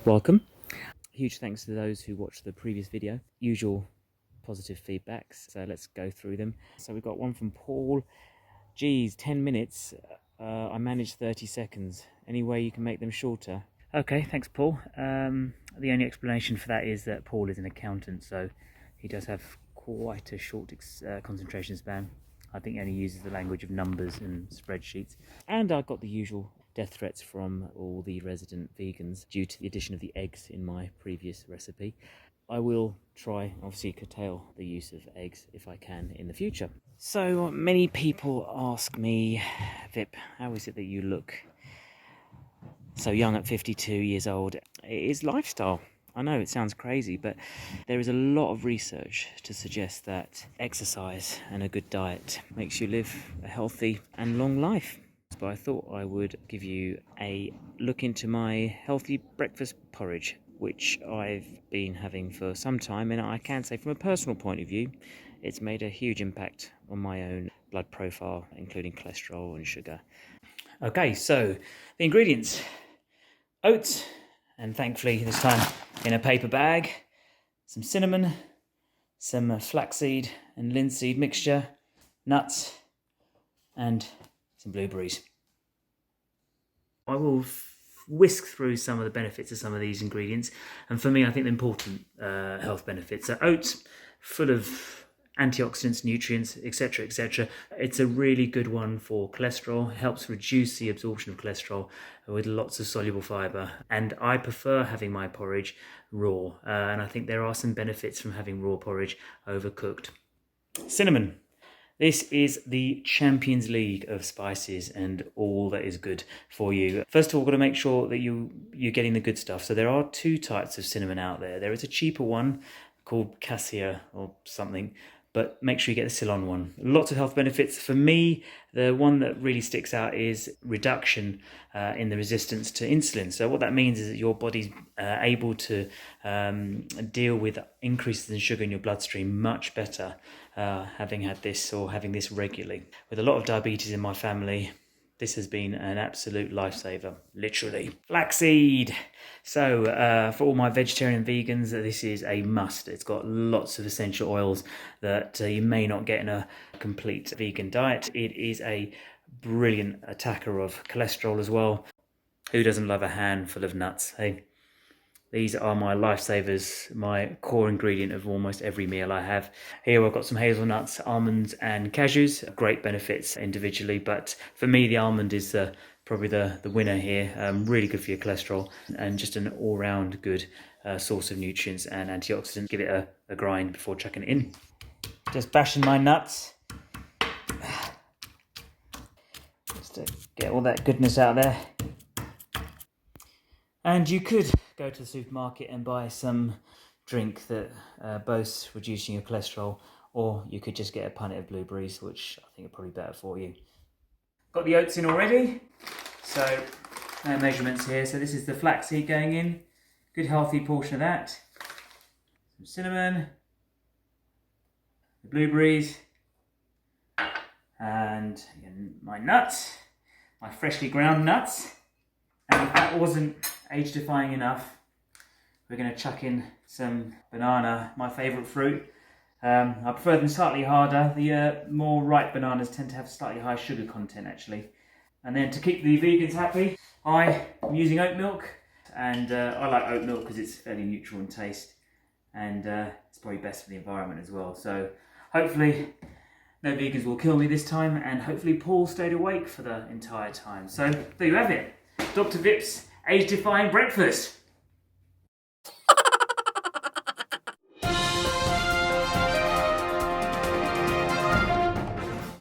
welcome. Huge thanks to those who watched the previous video. Usual positive feedbacks, so let's go through them. So we've got one from Paul. Geez, 10 minutes. I managed 30 seconds. Any way you can make them shorter? Okay, thanks Paul. The only explanation for that is that Paul is an accountant, so he does have quite a short concentration span. I think he only uses the language of numbers and spreadsheets. And I got the usual death threats from all the resident vegans due to the addition of the eggs in my previous recipe. I will try, obviously, curtail the use of eggs if I can in the future. So many people ask me, Vip, how is it that you look so young at 52 years old? It is lifestyle. I know it sounds crazy, but there is a lot of research to suggest that exercise and a good diet makes you live a healthy and long life. But I thought I would give you a look into my healthy breakfast porridge, which I've been having for some time, and I can say from a personal point of view, it's made a huge impact on my own blood profile, including cholesterol and sugar. Okay, so the ingredients: oats, and thankfully this time in a paper bag, some cinnamon, some flaxseed and linseed mixture, nuts, and some blueberries. I will whisk through some of the benefits of some of these ingredients, and for me I think the important health benefits. So oats, full of antioxidants, nutrients, etc, etc. It's a really good one for cholesterol. It helps reduce the absorption of cholesterol with lots of soluble fibre, and I prefer having my porridge raw, and I think there are some benefits from having raw porridge over cooked. Cinnamon. This is the Champions League of spices and all that is good for you. First of all, got to make sure that you're getting the good stuff. So there are two types of cinnamon out there. There is a cheaper one called cassia or something, but make sure you get the Ceylon one. Lots of health benefits. For me, the one that really sticks out is reduction in the resistance to insulin. So what that means is that your body's able to deal with increases in sugar in your bloodstream much better having had this or having this regularly. With a lot of diabetes in my family, this has been an absolute lifesaver, literally. Flaxseed. So for all my vegetarian vegans, this is a must. It's got lots of essential oils that you may not get in a complete vegan diet. It is a brilliant attacker of cholesterol as well. Who doesn't love a handful of nuts, hey? These are my lifesavers, my core ingredient of almost every meal I have. Here I've got some hazelnuts, almonds and cashews. Great benefits individually, but for me the almond is probably the winner here. Really good for your cholesterol and just an all-round good source of nutrients and antioxidants. Give it a grind before chucking it in. Just bashing my nuts. Just to get all that goodness out there. And you could go to the supermarket and buy some drink that boasts reducing your cholesterol, or you could just get a punnet of blueberries, which I think are probably better for you. Got the oats in already, so no measurements here. So this is the flaxseed going in, good healthy portion of that. Some cinnamon, the blueberries, and my nuts, my freshly ground nuts. And if that wasn't age-defying enough, we're going to chuck in some banana, my favourite fruit. I prefer them slightly harder. The more ripe bananas tend to have slightly higher sugar content, actually. And then to keep the vegans happy, I am using oat milk. And I like oat milk because it's fairly neutral in taste. And it's probably best for the environment as well. So hopefully no vegans will kill me this time. And hopefully Paul stayed awake for the entire time. So there you have it. Dr. Vip's age-defying breakfast.